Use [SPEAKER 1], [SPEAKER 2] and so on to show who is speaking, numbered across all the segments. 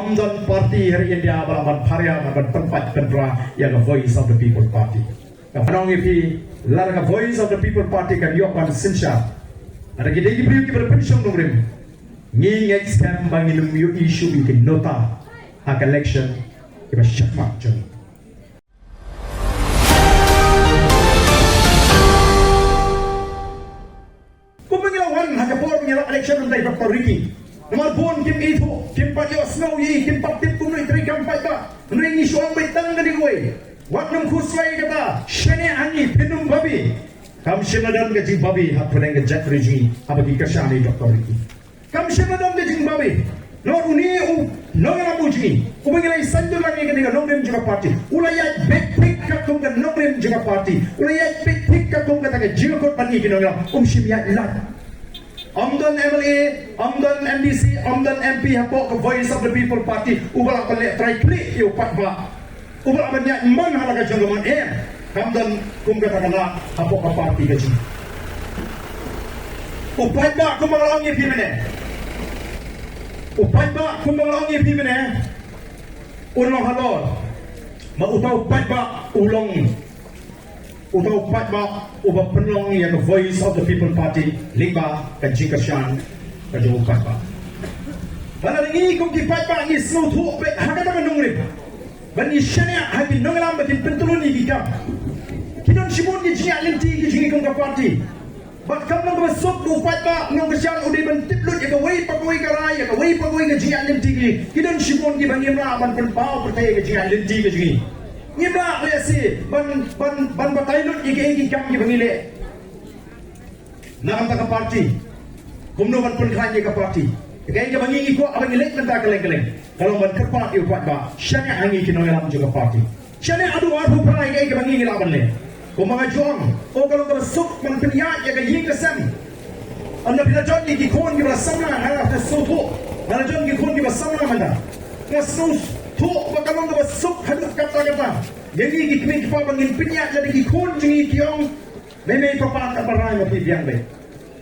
[SPEAKER 1] Amdan parti hari India balaman Parya makan tempat kendra yang Voice of the People Party. Kanong ipi larga Voice of the People Party kan yokan sinsha. Ada kita ibu kita berpensiun nomrim. Ngi scam bangin mu issue bikin nota hak election kita syakmak jeng. Kumengilawan hak por mengilaw election dari Dr. Ricky. Nomor pun kim itu, kim patio snow yi, kim patip kunoi tri kam paita, ringi suang baitang dari gue. Waknum kusway kata, shene angi pinum babi. Kam shinadan gaji babi, hapun yang gejat riji, abadi kasyani Dr. Ricky. Kam shinadan gaji babi. Nor uni nongera puji, ubangilai sanjul lagi ketika nongrim juga parti. Ulayat bektik katung ke nongrim juga parti. Ulayat bektik katung kata ke jilkot pani kinongera shimiyat ilat. Amdan MLA, Amdan MDC, Amdan MP hapok ke Voice of the People Party. Ubal balik try klik yo patba. Ubal banyak man halaga janggaman Amdan kum katakanlah hapok ke parti gaji. Upat ba kum malangi pimene. Upat ba kum malangi pimene. Ulong halor. Ma utaw upat ba ulong. Utaw upat ba ubah penlong yang Voice of the People Party lima kajikasyan kajung upat ba. Pada ini kung kipat ba ni snow tu be hakata kanungrim. Bani shania habi nonglam batin pentulun igikam. Kinon shibun di jia linti di jingi kung party. Bat kam nang besok upat ba nong kasyan udi bentip lut ya kawai pagawai karai ya kawai pagawai ke jia linti ki. Kinon shibun di bangim la ban penpau pertai ke jia linti ke jingi. Ngibla boleh si ban batailut igi kam di bangile. Nak antara parti, kumno ban penkhanya ke parti. Kaya ke bangi iko abang ilek nanta keleng-keleng. Kalau ban kerpat iu pat ba, syane angi kinoyam juga parti. Syane adu arhu prai kaya ke bangi ilaban le. Kumanga juang, o kalau ke suk ban penyak ya ke ying kesem. Anda bila jon igi kon ke bersama hala ke soto. Bila jon igi kon ke bersama mana. Ngasnus tu bakalong ke besuk hadut kata-kata. Jadi ikmi kipa bangin penyak jadi ikon jengi kiong. Memang papa tak pernah mati biang be.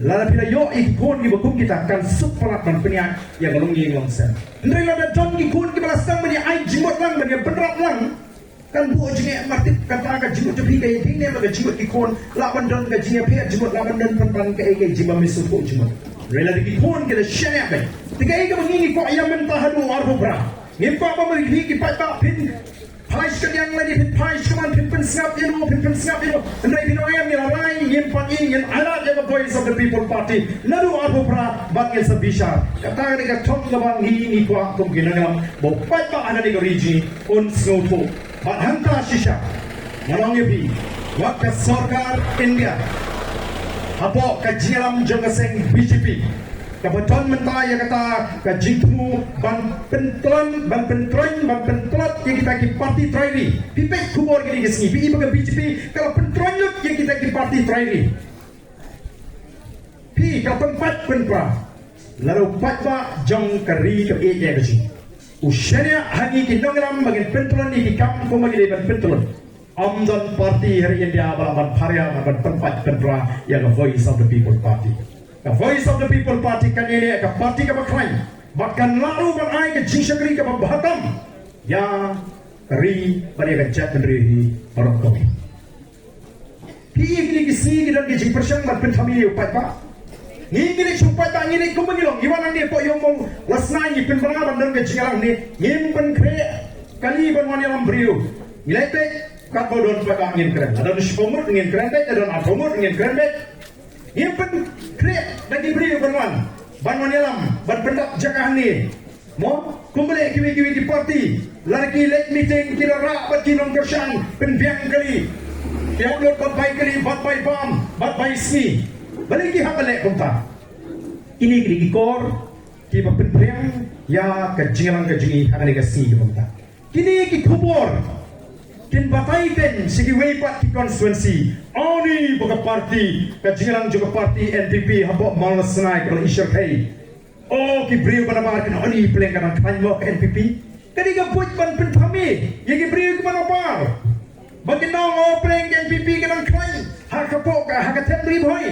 [SPEAKER 1] Lalu bila yo ikon di bakum kita kan suk parat ban penyak yang galung yang longsen. Ndri lada jon ikon ke belasang bani ai jimot lang bani benerat lang. Kan bu jengi mati kata agak jimot jepi kaya ini baga jimot ikon laban don ke jengi pihak jimot laban don penpan ke ege jimba misufu jimot. Rela di ikon ke syariat be. Tiga ege mengini ko ayam mentah hadu arhu bra. Ngimpa apa mengini kipat tak pin. Pais kalian lagi pin pais cuman pin sengap itu. Andai pinoyam yang lain ngimpan ingin alat yang Voice of the People Party. Lalu apa pra bangil sebisa. Kata mereka tom labang ini kuat kemungkinan bopat pak ada di origi on snow. Bat hantar sisa. Malangnya bi. Waktu sarkar India. Apa kajian jengaseng BJP. Kebetulan mentah yang kata kajingmu ban pentron yang kita ki parti trairi. Pipek kubur gini kesini. Pi baga BJP kalau pentronjuk yang kita ki parti trairi. Pi kalau tempat penpa. Lalu patwa jong kari ke eja besi. Usianya hangi ki nongram bagi pentron di kampung bagi ban pentron. Amdan parti hari India balaman Parya makan tempat penpa yang Voice of the People Party. The Voice of the People Party kan ini ke parti ke baklain. Bahkan lalu bangai ke jingsakri ke bahatam. Ya kari pada ke jat meneri orang kami. Pi ini kisi kita ke jing persang berpen famili upat pak. Ni gini supat tak ni kumengilong. Iwan ni pok yang mau wasnai pen beraban dan ke jingalang ni. Ngimpen kre kali banwani alam beriu. Nilai kat bodon pada angin keren. Ada sepomur angin keren dek, ada apomur angin keren dek. Ngimpen kre dan diberi banwan. Banwan alam berpendak jakahan ni. Mo kumbalik kiwi-kiwi di parti. Lagi late meeting kira rak bat kinong kersan penbiang kali. Tiap bat baik kali bat baik bam, bat baik sni. Balik ki hak balik kumta. Ini kiri kor ki penbiang ya kejingan kejingi hak ni kasi kumta. Kini ki kubur. Kin bataikan segi weipat ki konstituensi. Ani boga parti kejingan juga parti NPP hapok malas senai kalau isyar kai. Oh ki beriu pada markin ani pelengkaran kanyo ke NPP. Kadi ka buat ban pentami. Yang ki beriu ke mana par. Bagi nong o peleng NPP ke nang kai. Hak kapok hak temri boy.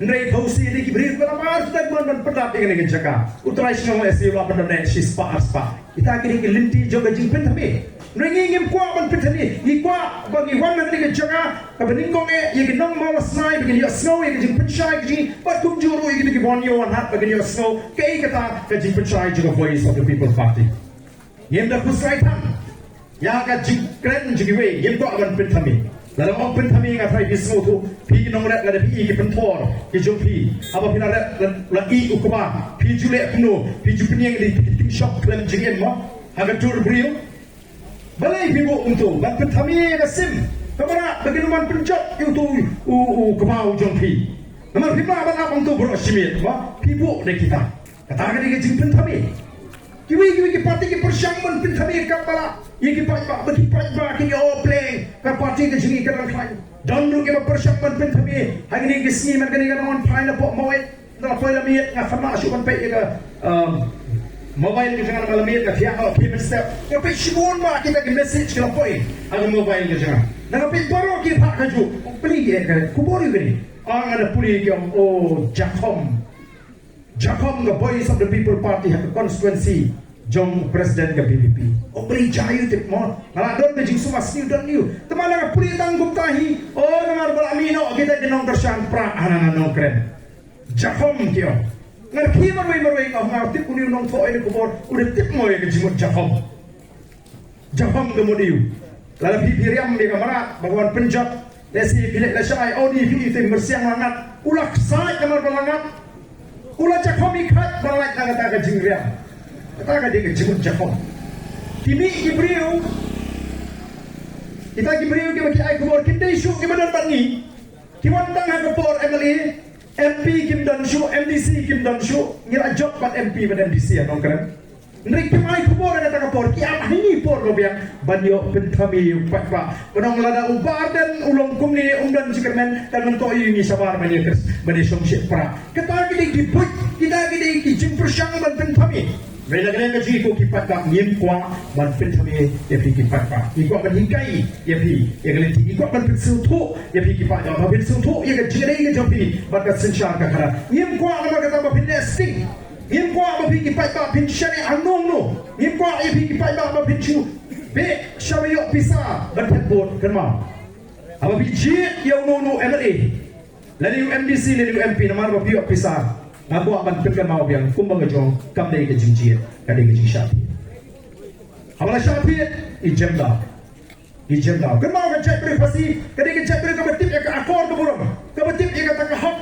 [SPEAKER 1] Ndrei Fauzi ni kibri ko na mar tak man padat ingin ke jaka utrai snong esi la padat shi spa aspa ita kini ke linti joga jing pen thami ndrei ngim kwa ban pen thami i kwa bagi wan ni ke jaka ka bening kong e ye ke nong mal snai begin yo snow ye ke jing pen shai ke jing but kum juru ye ke bon yo wan hat begin yo snow ke kata ke jing pen shai joga voice of the people party yem da kusai tham ya ka jing kren jing we yem to ban pen thami lalu orang pun kami ingat hari bismu tu, pi nongret lada pi ke pentor, ke jumpi, apa pina lagi ukuma, pi julek penuh, pi jupini yang di shop klan jengin mo, agak tur beriu, balai bibu untuk, dan pun kami yang sim, kamera bagaimana penjat itu ukuma jumpi, nama pina apa untuk berosimit, mo, bibu dek kita, katakan dia jemput kami. Kiwi parti ke persiapan pun kami kapala ye ki bagi ki o play ka parti ke jingi kadang khai don lu ke persiapan pun kami hari ni ke sini man kani kan file po mawet na file mi nga fama su kan pe ke mobile ke jangan malam mi ka dia ha payment step ke pe shibon ma kita ke message ke poi ada mobile ke jangan na pe baro ki pa ka ju pli ke ku bori gani ang ada puli ke Jacob, the voice of the people party, have a constituency. Jong President ke PPP. Oh beri jayu tip mo. Malah don ke jing sumas new don new. Teman nak puli tanggup tahi. Oh dengar belamino kita jenong tersan pra anak nong keren. Jacob kyo. Ngar ki marway kau ngar tip kuni nong fo ini kubor. Udah tip mo ke jimut Jacob. Jacob ke modiu. Lalu pipiriam di kamera baguan penjat. Lesi bilik lesai. Oh di tim bersiang langat. Ulak sai kamar belangat. Ula Jacob ikat balai kata jingria. Kata dia jemut Jacob. Kini Ibrahim kita Ibrahim ke bagi ai kubor kita isu ke badan bangi. Kiwan tang ha kubor MLA MP Kim Dan Shu MDC Kim Dan Shu ngira job pat MP pada MDC ya keren. Nrik mai kubor ada tak kubor ki apa ini por lo biang banyo pentami pat pa. Benong lada ubar dan ulong kum ni umdan sikermen dan mentok ini sabar bani somship pra. Kata kita diput kita ki jimpur syang ban pentami. Bila kena kaji ko kipat ka ngim kwa ban pentami ya pi kipat pa. Iko ban hikai ya pi ya gelenti iko ban pensutu ya pi kipat ka ban pensutu ya ka jere ke jopi ban ka sensyar ka kara. Ngim kwa nama kata ba nesting. Ngim kwa ba pi kipat ka pin shane anong no. Ngim kwa ya pi kipat ba pin chu be shawayo pisa ban petbot kenma. Apa pi jit ya no MLA. Lalu MDC lalu MP nama ba pi pisa. Aku akan pergi mau biang kumbang kejong kam dari kejinjir kadang kejing syapi. Awal syapi ijem dah. Kenapa kejap privasi kadang kejap beri kebetul ya ke akor ke burung. Kebetul ya kata ke hak.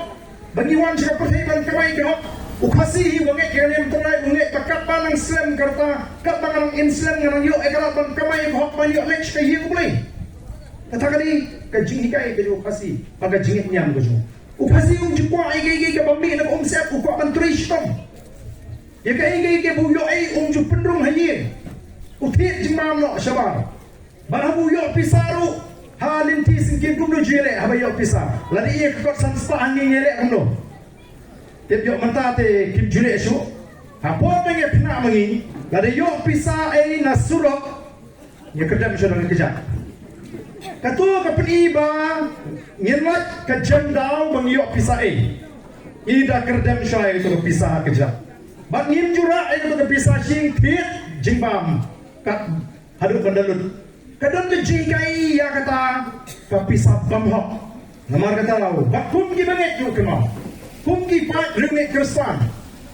[SPEAKER 1] Bagi wan jika perhiasan kemai ke hak. Ukasi wangi kalian tunai wangi pakat panang Islam kerta kat panang Islam ngarang yuk ekarat pan kemai ke hak pan yuk lech ke hiu boleh. Kata kali kejing hikai kejong ukasi pakai jingit nyam kejong. Upasi jukwa ige ke bambi nak sep ukwa menteri stom. Ya ke ige buyo ju pendrung hayin. Utit jimam no syabar. Barah buyo pisaru halin ti singkin kumno jele habayo pisar. Lari ye kot sanspa angin yele kumno. Tep yo mentate kim jele syu. Hapo menge pina mangi. Lari yo pisar nasurok. Ya kedam saudara kejap. Ketua kepeniba nyelat ke jendau mengiok pisah ida kerdem syai itu pisah kejap bak ngim jura itu ke pisah sing tit jingbam kat hadut bandalut kadang ke jingkai ya kata ke pisah bamhok namar kata lau bak kumki banget yuk kenal kumki pat ringgit kersan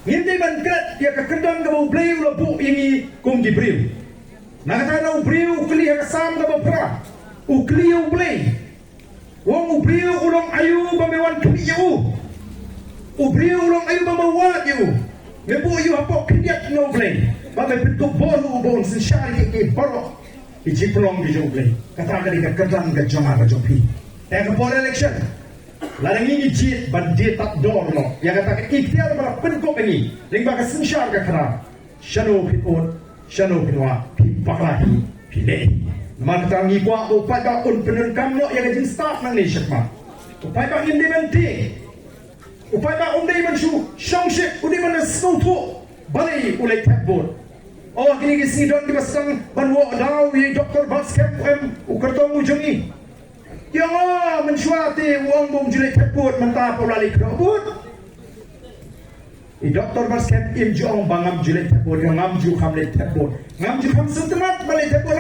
[SPEAKER 1] ngim di bangkret ya ke kedang ke bau bleu lebu ini kumki bril nak kata lau bril keli kesam ke bau pra ukliu bleu wong ubriu ulong ayu bamewan kemiu ubriu ulong ayu bamawat yu mebu yu apok kediat no blay bame bentuk bolu bon sensyari ke borok iji pelong di joblay kata kali ke kedang ke jomar ke jopi yang ke for election larang ini jit bandit tak dor no yang kata ke ikhtiar para penkop ini lingba ke sensyar ke kera shano pitun shano pinwa piparahi pilih Mak kita ngikwa upai ba un penun kamno yang jin start nang ni syakma. Upai ba indi menti. Upai ba undi manshu shongship undi man snowto balai ulai tapbot. Oh kini kisi don di basang banwo daw ye Dr. Basket M ukartong ujungi. Yang mensuati uang bung julit teput mentah polali kerabut. Doktor basket im juang bangam julit teput yang ngam ju kam let teput. Ngam ju kam setemat balik teput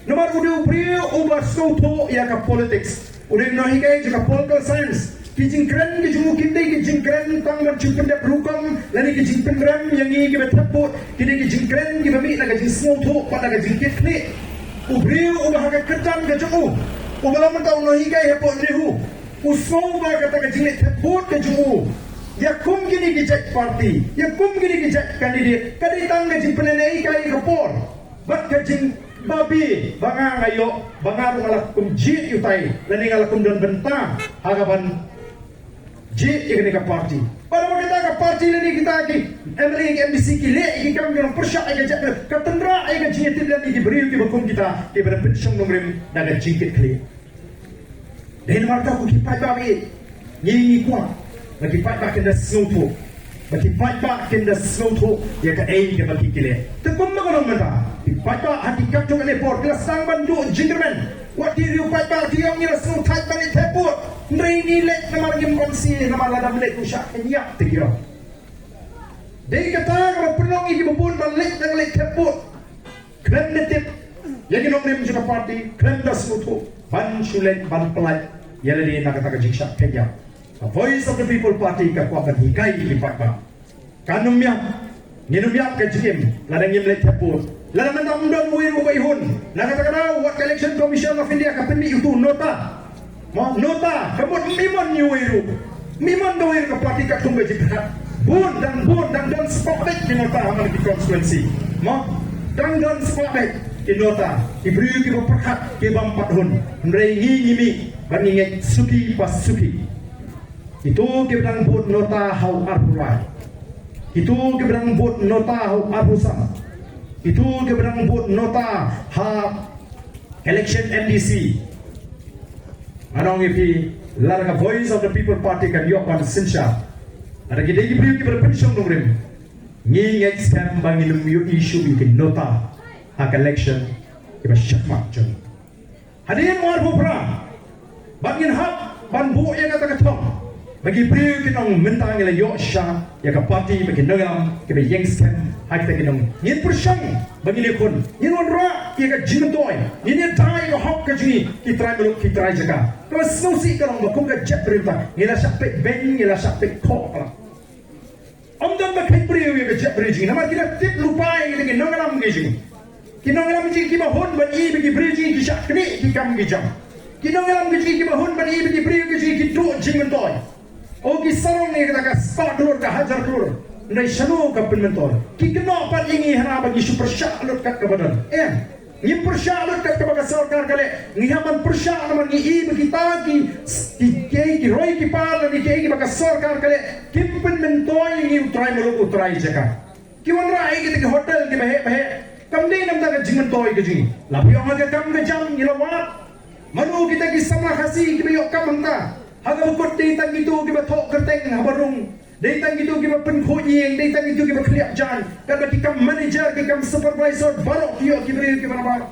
[SPEAKER 1] nomor udah brio ubah soto ya ka politics. Udah nahikai juga political science. Kijing keren kijing mukinde kijing keren tang berjumpa berhukum lani kijing pengram yang ini kita teput kini kijing keren kita mi naga kijing soto pada kijing kitli. Ubrio ubah ka kerjaan kijung Ubalam tahu nahikai hepot lehu. Usau ba kata kijing let teput kijung Ya kum gini kijak parti, ya kum gini kijak kandidat. Kaditang kijing penenai kai kapor. Bat kijing babi bangang ayo bangar ngalak kum jit yutai lani ngalak kum don bentang hagapan jit ikni ka parti pada kita ka parti lani kita ki MLA MDC ki le ki kam gam persya ay ka katendra ay ka jit lani ki beri ki bakum kita ki ber pensyong nomrem daga jikit kli den marta ku ki pai babi ni kuat bagi pai ba kena snoto bagi pai ba kena snoto ya ka ai ka bagi kile tekum magolong mata Pada hakikat juga lepor kelas sang bandu jingerman. Waktu dia pada dia ngira semua thai balik teput. Nri lek nama lagi konsi nama lada balik usah enyak terkira. Dia kata kalau penolong ini bubun balik dan lek teput. Keren netip. Yang kita nomor juga parti keren dah semua ban sulet ban pelat. Yang dia nak kata jiksa Kenya. Voice of the People Party kekuatan hikai di Pakpak. Kanumnya Ninumyak ke jikim, ladang yang lek teput. Lalu mentamdon wiru bayhun. Nakata what Election Commission of India kapini itu nota. Nota, kebut mimon ni wiru. Mimon do wiru parti kat tunggu jikat. Bun dan spotlight di nota amal di konstituensi. Dan spotlight di nota. Ibru ki berperkat ki bampat hun. Mrengi ngimi banginget suki pas suki. Itu ki bang bun nota hau arpulai. Itu keberang buat nota arbusam. Itu keberang buat nota election MDC. Anong ipi larga Voice of the People Party kan yokan sinsha. Ada kita ibu kita berpensiun nomrim. Ngi scam bangin mu issue bikin nota election kita syakmak jeng. Hadirin warbu pra. Bangin hak banbu yang kata ketong. Bagi beliau kita mentang ila yosha ya ka parti bagi nangam ke yang scam hak kita kita yin persyang bagi lekon yin wanra ya ka jintoy yin tai ka hok ka ji kita belum kita jaga to susi kalau bakum ka jet perintah ngila sapek ben ngila sapek kok amdan ba kai beliau ya ka jet bridge nama kita tip lupa ini dengan nangam gejing kita nangam ji ki ba hon ba i bagi bridge ki sak kni ki kam gejam kita nangam ji ki ba hon ba i bagi bridge ki do jintoy Ogi sarong ni kata spak lor ka hajar lor nai shanu ka penmentor ki kena pat ingi hana bagi super syak lor kat kebadan ni persyak lor kat kebaga sarkar kale ni haman persyak naman ni i bagi tagi ki roi ki pal ni ki bagi sarkar kale ki penmentor ni utrai muluk utrai jaka ki wan rai ki hotel ki bahe kam ni nam ta jimentoy ki ji labi ong ga kam ga jam ni lawat manu kita ki sama khasi ki yok kam ta Haga bukot day tang itu kita tok kerteng habarung. Day tang itu kita penkhuying, day tang itu kita kliap jan. Kada kita manager, kita supervisor, barok kiyo kibri kita nabar.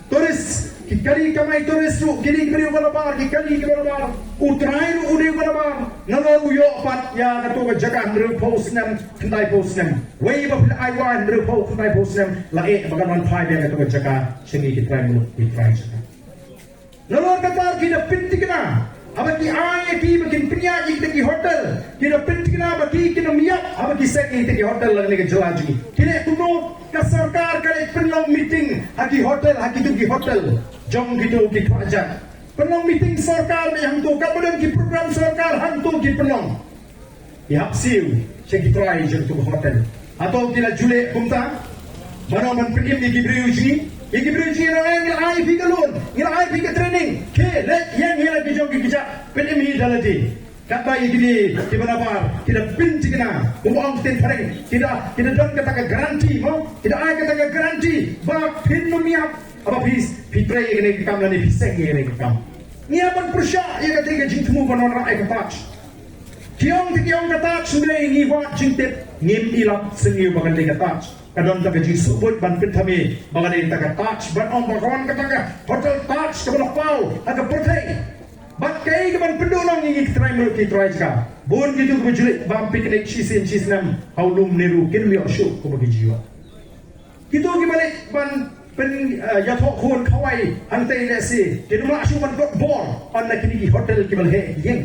[SPEAKER 1] Turis, kikari kamay turis ru, kini kibri kita nabar, kikari kita nabar. Utray ru uni kita nabar. Nalor uyo pat ya katu jagan ru post nem, kendai post nem. Way ba pila aywan ru post kendai post nem. Lae bagaman pai dia katu jaga, sini kita mu kita jaga. Nalor kata kita pinti kita. Abagi ay ki bakin penyaji kita ki hotel kita pentingna bagi kita miap abagi sek kita ki hotel lang ni ke jelaji kini tuno ka sarkar kali penlong meeting haki hotel haki tu ki hotel jong gitu ki kerajaan penlong meeting sarkar yang tu kemudian ki program sarkar hantu ki penlong ya siu sek ki try je tu hotel atau kita jule kumta mana man pergi di Gibriuji Gibriuji orang yang ai pi kalun yang ai pi ke training ke let yang lagi jong ki kijak penim hi dalati kata ini di mana bar tidak pinti kena uang ten kering tidak don kata ke garanti mau tidak ai kata ke garanti ba pin miap apa bis pitre ini kam lani biseng ini kam ni aman persya ya kata ke jingmu konon rai ke patch kiong kata sebenarnya ni wa jingtip ngim ilap sengiu bagan ke patch kadon ta gaji subut ban pentami bangani ta ka touch ban on bakawan kata ka hotel touch ka pau aga pertai bat kai ka ban pendulong ngi try mo ki try ka bon gitu ko jule bam picnic chisin haulum neru kin mi osho ko bagi jiwa gitu ki balik ban pen ya thok khon khawai ante ne si kinuma ashu ban dot bor on na kini hotel ki bal he yeng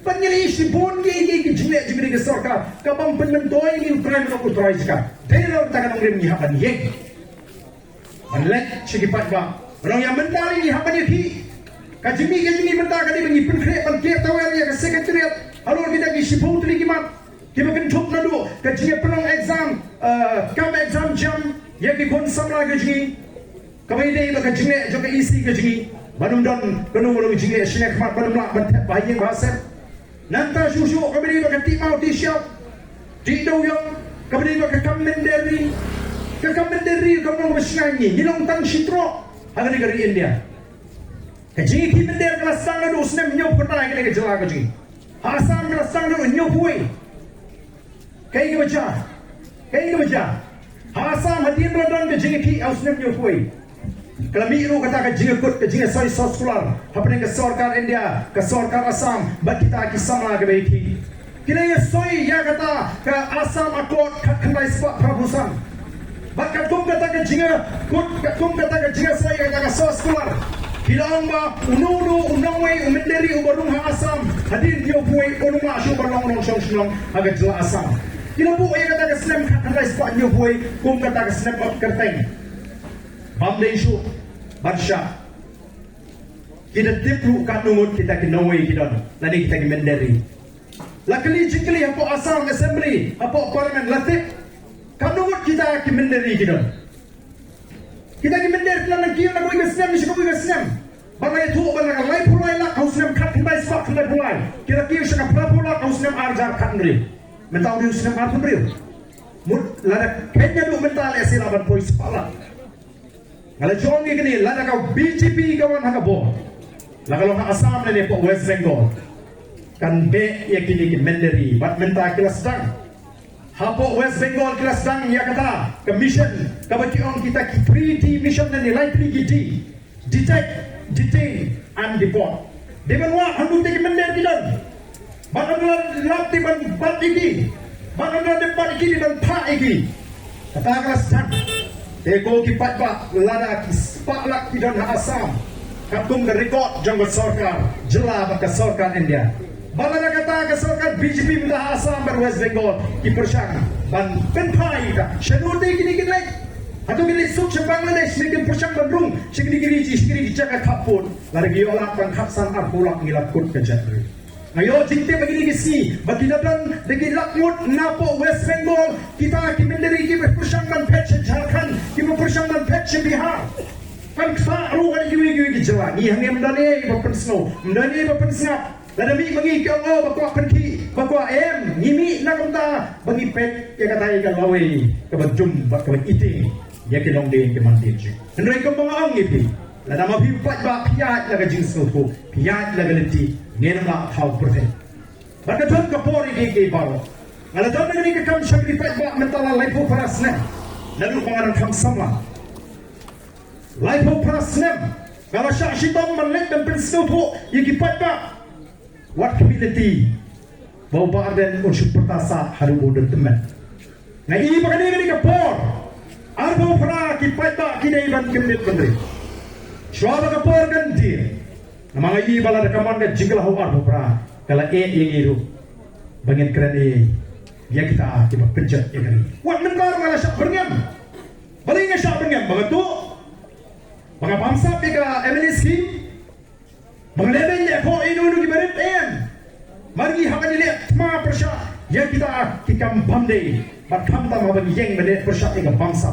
[SPEAKER 1] panyali si bon ki jine jibri ke sorka ka bam pen mentoi ni prime ko try ka delo ta ka ngem ni haban yeng an lek chiki pat ba rong yang mentali ni haban ki ka jimi menta ka ni bengi pen kre ban ke tawer ya ka secretariat alor kita ki sipu tri ki mat ki bakin thuk na do ka jine penong exam kam exam jam ya ki kon samra ga jini kamai dei ba ka jine jo ka isi ga jini banum don kanu mo jine shine khmat banum la ban thep ba yeng ba se nanta shushu ka beri ba ka ti mau ti shop ti do yo ka beri ba ka kamenderi ka mo ba shnangi ni long tang shitro haga ni gari india ka jini ki mender kala sanga do usne nyop kota ga ni jala ga jini asam kala sanga do nyop huai kai ga bacha asam hadir rodon ke jingi ki ausnem nyo koi kalami ru kata ka jingi kut ke jingi soi sosular hapne ke sarkar india ke sarkar asam bat kita ki samla ke baiti kina ye soi ya kata ke asam akot khandai spa prabusan bat ka tum kata ke jingi kut ka tum kata ke jingi soi kata ke sosular kilamba ununu unawai umenderi ubarung ha asam hadir nyo koi unuma shu barong shong aga jela asam kina bu ya kata ke snem khandai spa nyo koi kum kata ke snap up kerteng bamdei shu barsha kita tipru kanumut kita ke nawai kidon lani kita ke menderi lakali jikli apo asam assembly apo parliament latik kanumut kita ke menderi kidon kita ke menderi lan kiyo na ko snem ni ko snem bangai tu bangai lai pulai la kau snem khat khandai spa khandai pulai kira kiyo shaka pula kau snem arjar khandri mentau dia snem ar pulai mut lada kenya du mental esi laban pois pala ngala jongi kini lada kau BJP kawan haka bo la kalau ha asam le po West Bengal kan be ya kini ki menderi bat menta kelas dang hapo West Bengal kelas dang ya kata commission kabaki on kita ki 3T mission ni like 3T detect detain and deport deban wa handu te ki mender kidan banana lapti ban bat iki banana de bat iki dan pa iki kata kelas dang ego ki patba lada ki spaklak ki dan asam katung ke record janggut sarkar jela baka sarkar India banana kata ke sarkar BJP minta asam ber West Bengal ki persyang ban penpai ka shenute kini lek atau kini suk se Bangladesh ni persyang bandung segini jaga kapun lagi olah kan kapsan arpulak ngilap kut ke jatri ayo jinte begini kisi bagi datang lagi lakmut napo West Bengal kita ki menderi ki persyang ban patch Jharkhand ki persyang ban patch Bihar kan saru kan giwi ki jalan ni hang mendani bapen snow mendani bapen snap lada mi bagi ke oh bakwa penki bakwa em ngimi nakamta bagi pet ya katai ka lawe ke bajum bak ke iti ya ke long de ke mantir ji ndrai ke bangang ipi lada ma bi pat ba piat laga jing snow ko piat laga leti nenam la thau persen baka thon ka pori ke baro ngala thon ngani ke kam shakri pat ba mentala laipo parasne lalu pangaran kam samla laipo parasne kalau syak shitam malek dan prinsip tu iki pat ba what community bau barden unsur pertasa haru bodoh teman ngai bakani ke por arbo pra ki pat ba ki dai ban kemit bandri shwaba ka por kan dia namang i bala rekaman dan jingla ho arbo pra kala yang iru bangin keren dia kita kita kerja ini wat mengar malah syak berngam balinga syak berngam bagatu mga bangsa pika MNS scheme mga leben niya ko inunu gibarit en margi hakan nila ma persya ya kita kikam bamde batkam ta mabang yeng bade persya ika bangsa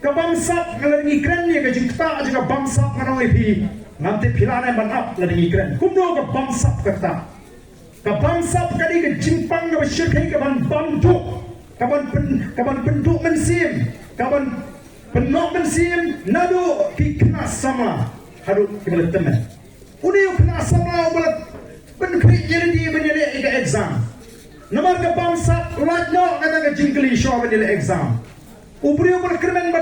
[SPEAKER 1] ka bangsa ngalangi kren niya ka jingta aja bangsa ngano ipi nanti pilana manap lalangi kren kumno ka bangsa kata ka bangsa kadi ka jimpang ka syirkai ka ban bantu kaban penduk mensim kaban penok mensim nadu ki kena sama haru kibala teman uni kena sama ubala penkri jadi dia menjadi ika exam nomor ke bangsa right now kata ke jingkli show menjadi exam Ubrio berkremen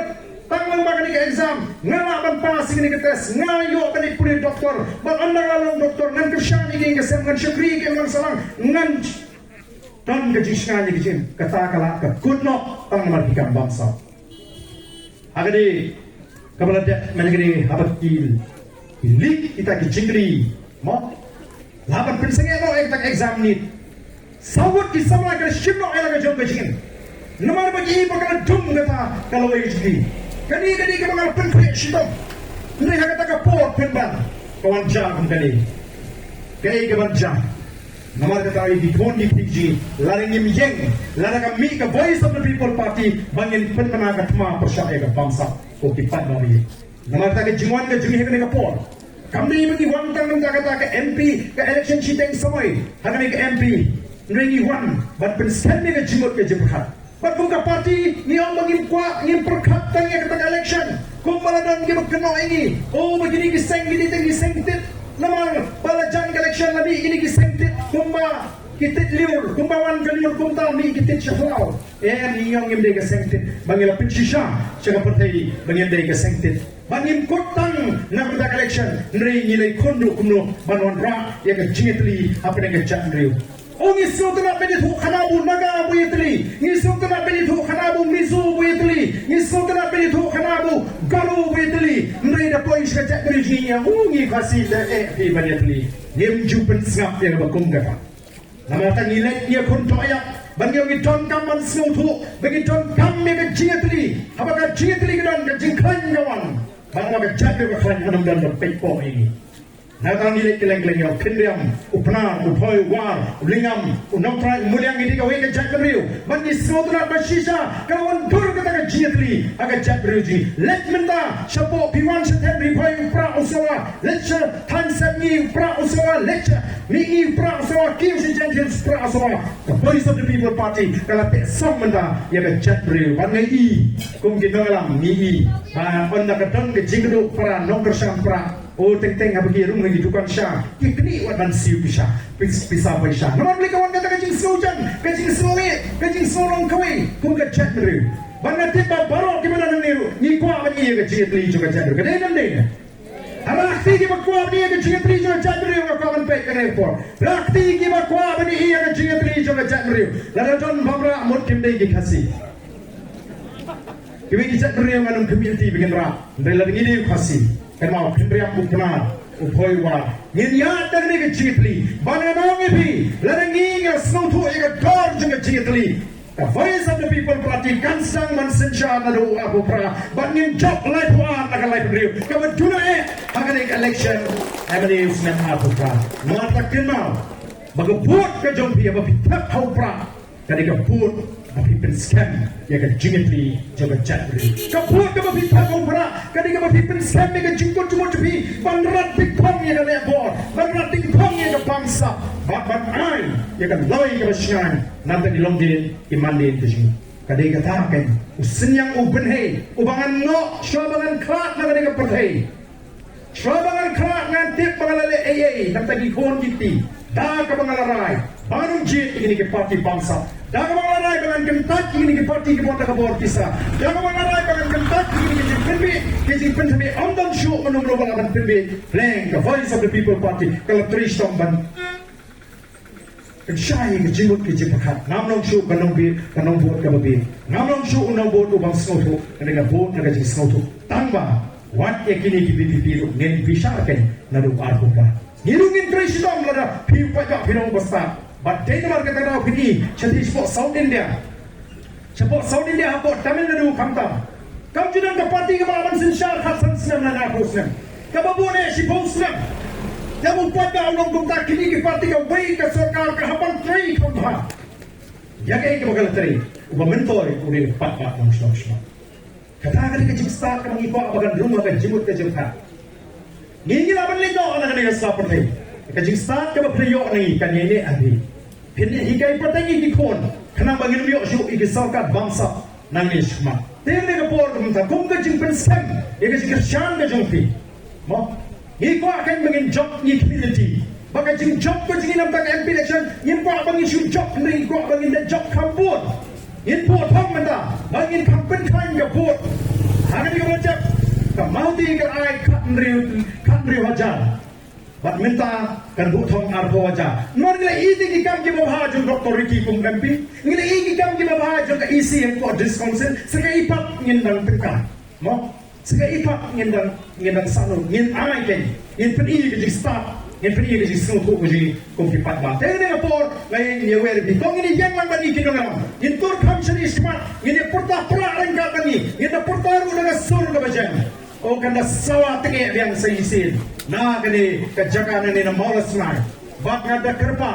[SPEAKER 1] tanglang makan ke exam, ngala ban passing ni ke tes, ngayo tadi puri doktor, ban andang lalong doktor, ngan kersyang ini ngesem ngan syukri ke ngan salang, ngan dan kejisnya ni kejim, kata kala ke kudno tang martikan bangsa. Agadi kepala dia menegeri habat kil, ilik kita kejingri, mo, laban pensengnya no tak exam ni, sawut kisama ke shimno ela ke jom kejingin, nomor bagi bakal dum kata kalau kejingri. Kani ke mga penpre sito. Hindi kata ka po penban. Kawan jam kani. Kay kawan jam. Namar kata ay dipon di PG. Laring yeng. Lara ka mi ka voice of the people party bangin penmana ka tma persya ka bangsa ko tipat mo ni. Namar kata ka jimuan ka jimi ka po. Kami magi wantang ng kata ka MP ka election siteng samay. Hanggang ka MP. Nrengi wan. But pensken ni ka jimot ka jimhat. Pagbuka parti ni ang maging kwa ni perkatang yang kepada election kung maladang gi magkano ini begini giseng gini tinggi sengtit naman palajan election labi ini gisengtit kung ba kitit liur kung bawan galiur kung taw ni kitit syaflaw ni yang imde gisengtit bangila pinsisya siya kapatay banginde gisengtit bangim kotang na kepada election nri nilay kondo kumno banwan ra yang jingitli apa yang jangriu ngiso tena benit hu khanabu naga bu yitli ngiso tena benit hu khanabu mizu bu yitli ngiso tena benit hu khanabu garu bu yitli ndai da poi ska jak rijinya ngi khasi da di banitli nim jupen ngap yang bakum gata nama ta nilai dia kun toya bagi ngi ton kaman snutu bagi ton kam me ga jitli abaga jitli gadon ga jingkhan gawan bangwa ga jak ga khan anam dan pepo ini Natang nilai keleng-keleng yang kendriam, upna, upoi, war, ulingam, unongtrai, muliang ini kau yang jat beriu. Bagi semua tu nak bersisa, kawan dur kata jitli, agak jat beriu ji. Let menda, siapa piwan setembri upoi upra usawa, lecture tan sepni upra usawa, lecture ni upra usawa, kim sejantin upra usawa. The voice of the people party, kalau tak song menda, ia agak jat beriu. Bagi kum gindolam ni, anda kadang kejingdu para nongker sampra. Teng-teng apa kira rumah hidupan syah kini wadan siu pisah pisah pisah nama beli kawan kata kajing selujan kajing seluit kajing solong kawin kau kacak meru bangga tiba baru gimana niru ni kuah bagi ia kajing teli juga kacak meru kedai nanti alah akti kita kuah bagi ia kajing teli juga kacak meru kawan pek kena airport akti kita kuah bagi ia kajing teli juga kacak meru lalu John Bamra mut kimdai dikasih kami kacak meru yang anum community bikin rap dari lagi ini kasih Kenal kendriam upna upoi wa nginya dan ni kecitli bana nongi bi larangi nga snutu ega dor jeng kecitli the voice of the people party kansang man sencha na do abu pra bangin job life wa na life riu kawan tuna akan election amani usna abu pra mata kenal bagabut ke jompi apa pitap hau pra kadika put tapi penskan ya kan jingitli jaga jatri kaput ke babi tanggung pra kadika babi penskan ya kan jingkut cuma cepi banrat tikong ya kan lebor banrat tikong ya kan bangsa bat ai ya kan loi ke basyan nanti dilongdin imandin ke sini kadika taken usin yang uben hei ubangan no syabangan krat na kadika perhei syabangan krat ngantip pangalale ayay nanti dikon kiti dah ke pangalarai bangun jit ini ke parti bangsa dah ke pangalarai bangun kentak ini ke parti ke bawah kabor kisah dah ke pangalarai bangun kentak ini ke jimpen ondang show menunggu bangun penbi playing the voice of the people party kalau trish tomban kensyai ke jimut ke jimpakat namnong show kanong buat ke babi namnong show unang buat ubang snotu dengan buat naga jing snotu tangba wat yakini ki bibiru ngen bisarken nadu arbu ba Nirungin Tracy Dom lada piu pajak pinong besar. But day nomor kata kau kini jadi sport South India. Sport South India apa Tamil Nadu kamtam. Kau jangan ke parti ke balapan sensyar Hasan Senam dan aku Senam. Kau bawa ni si Paul Senam. Kamu pajak ulung kumta kini ke parti ke way ke sorkar ke hapan teri kumta. Jaga ke bakal teri. Ubah mentor uri pat-pat ng semua. Kata-kata ke jimstar ke mengipak bagan rumah ke jimut ke jimkat. Ngingin laban lito anak kanila sa partai. Kajing start ka mapriyo ni kanyene abi. Pinne higay patangi ikon. Kanang bangin yo syu igisawkat bangsa nang isma. Tene ka por kumta kung kajing pensem igis Christian ka jongpi. Mo iko akan bangin job ni community. Baka jing job ko jing nam tak MP election yin ko bangin syu job ni ko bangin da job kampun. in port thong manda bangin kampen khain ga port hagani ga macam ka mauti ga ai khan riu hajar bat minta kan bu thong ar ko waja non ngila idi ki kam ki babha jung Dr. Ricky kum MP ngila idi kam ki babha jung ka EC en ko discouncil sega ipak ngin dang peka mo sega ipak ngin dang sanu ngin ai ken ngin pen idi ki start ngin pen idi ki sunu ko ji kum ki pat ba te ne por ngai ni wer bi tong ni yang man bani ki dong ngin tur kham shari smart ngin porta pra rangga bani ngin porta ru daga sur ga bajan o kanda sawa tenge yang seisin na kani kajakan ni na molas na bat nga da kerpa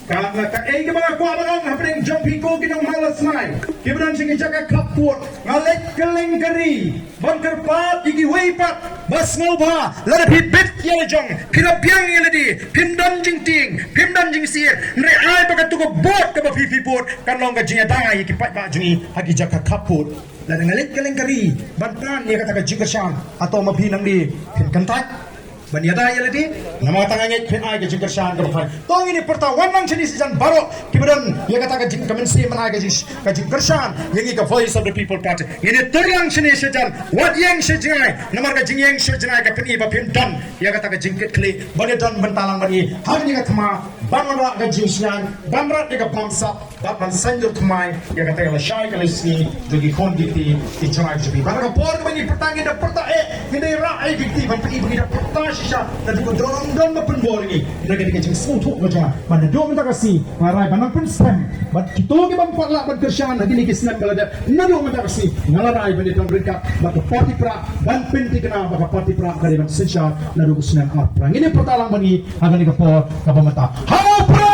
[SPEAKER 1] karena ka ay mga kwa mga hapring jumpy ko kinong molas na kibran singi jaka kapur ngalek keleng kari ban kerpa digi weipat bas ngauba lada pipit yang jong pinabyang yang ladi pindan jing ting pindan jing sir nre ay baga tuko bot ka ba fifi bot kanong ka jinga dangay ikipat ba jungi hagi jaka kapur lada ngalik keleng kari ban plan niya kata ka jingasyan atau mapinang di pinkantak Banyada ya lagi, nama tangannya pun ay kajing kerjaan kerjaan. Tong ini pertama wanang jenis jan baru kemudian ia kata kajing kemensi mana kajing kerjaan yang ini ke Voice of the People Party. Ini terang jenis jan, what yang sejai, nama kajing yang sejai ke peni bapin dan ia kata kajing kekli, bani dan bentalang bani. Hari ini kata bangra kajing sian, bangra dekat bangsa, bapan sanjur kemai, ia kata kalau syai kalau sini jadi konditi di jangan jadi. Bangra por bani pertanggi dah pertah ini rai dikti bani bani dah pertah siya na ko dorong na penbor ni lagi di kajing sutuk baca mana do minta kasih marai banang pun stem bat kito ki bang patla ban kerjaan lagi ni kisnan balada na do minta kasih ngalarai bani don berkat bat parti pra ban penti kena baka parti pra dari ban sensya na do kisnan apa ini pertalang bani agan ni kapo kapamata hapra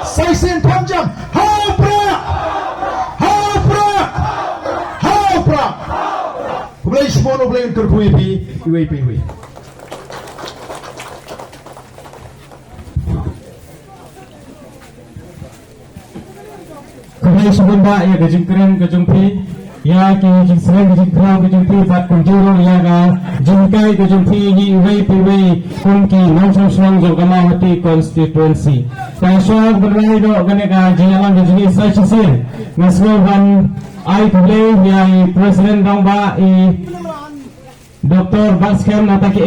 [SPEAKER 1] saisen panjang hapra Boleh semua boleh terkuih di UAPW.
[SPEAKER 2] Kembali sebunda ya gajung keren gajung pi ya ki gajung seren gajung keren gajung pi bat kunjuro ya ga jingkai gajung pi di UAPW kumki langsung serang Jogamawati constituency. Tasok berlari do ganeka jingalan gajung isa sisir ngaslogan ai today ya presiden dong ba i Dr. Baskem nataki